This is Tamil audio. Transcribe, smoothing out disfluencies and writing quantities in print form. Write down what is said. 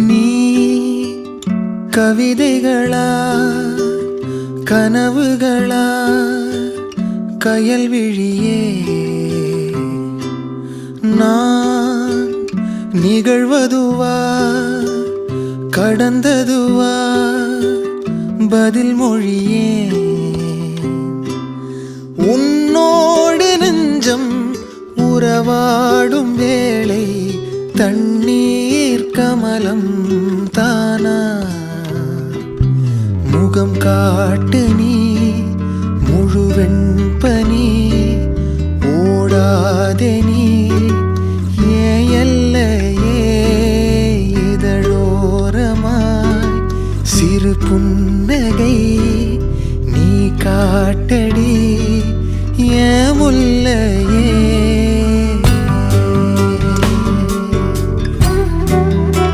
நீ கவிதைகளா கனவுகளா கயல் விழியே நான் நிகழ்வதுவா கடந்ததுவா பதில் மொழியே உன்னோடு நெஞ்சம் உறவாடும் வேளை தண்ணீர் கமலம் தானா முகம் காட்டு நீ முழுவெண் பனி ஓடாதே நீ ஏன் எல்லையே இதழோரமாய் சிறு புன்